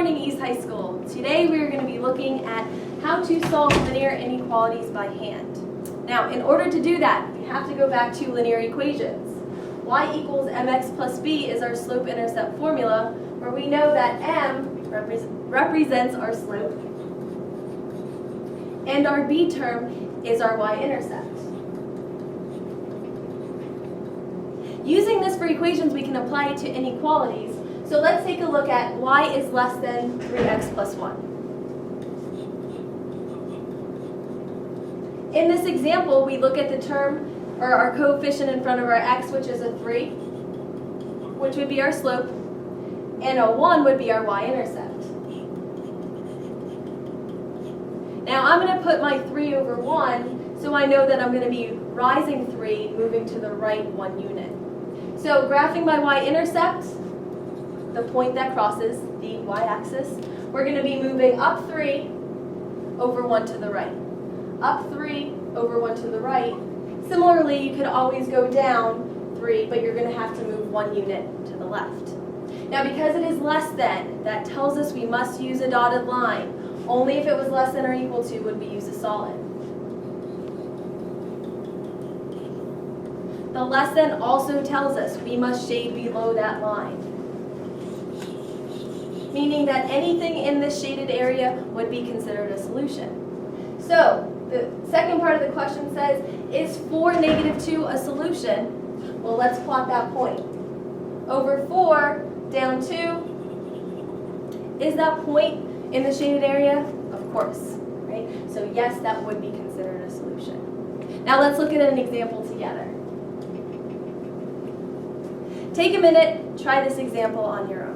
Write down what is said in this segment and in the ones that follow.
morning, East High School. Today we are going to be looking at how to solve linear inequalities by hand. Now, in order to do that, we have to go back to linear equations. Y equals mx plus b is our slope-intercept formula, where we know that m represents our slope, and our b term is our y-intercept. Using this for equations, we can apply it to inequalities. So let's take a look at y is less than 3x plus 1. In this example, we look at the term, or our coefficient in front of our x, which is a 3, which would be our slope, and a 1 would be our y-intercept. Now I'm going to put my 3 over 1, so I know that I'm going to be rising 3, moving to the right 1 unit. So graphing my y-intercept, the point that crosses the y-axis, we're going to be moving up 3 over 1 to the right. Up 3 over 1 to the right. Similarly, you could always go down 3, but you're going to have to move 1 unit to the left. Now because it is less than, that tells us we must use a dotted line. Only if it was less than or equal to would we use a solid. The less than also tells us we must shade below that line, meaning that anything in this shaded area would be considered a solution. So the second part of the question says, is 4 negative 2 a solution? Well, let's plot that point. Over 4 down 2, is that point in the shaded area? Of course, right? So yes, that would be considered a solution. Now let's look at an example together. Take a minute, try this example on your own.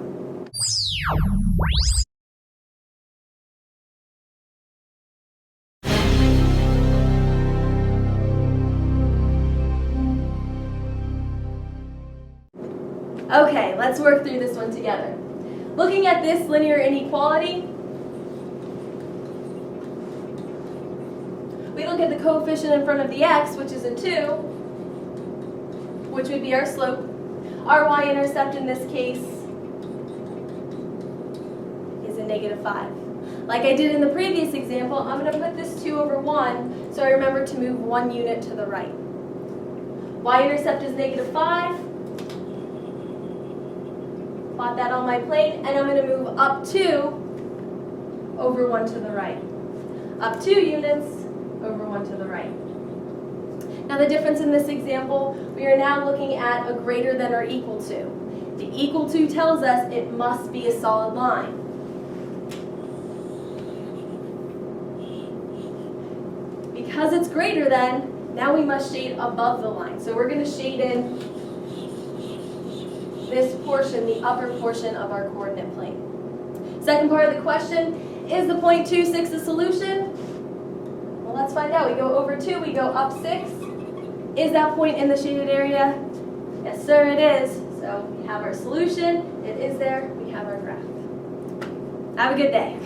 Okay, let's work through this one together. Looking at this linear inequality, we look at the coefficient in front of the x, which is a 2, which would be our slope. Our y-intercept in this case is a negative 5. Like I did in the previous example, I'm going to put this 2 over 1, so I remember to move 1 unit to the right. Y-intercept is negative 5. Plot that on my plane, and I'm going to move up 2 over 1 to the right. Up 2 units over 1 to the right. Now the difference in this example, we are now looking at a greater than or equal to. The equal to tells us it must be a solid line. Because it's greater than, now we must shade above the line. So we're going to shade in this portion, the upper portion of our coordinate plane. Second part of the question, is the point 2, 6 a solution? Well, let's find out. We go over 2, we go up 6. Is that point in the shaded area? Yes, sir, it is. So we have our solution. It is there. We have our graph. Have a good day.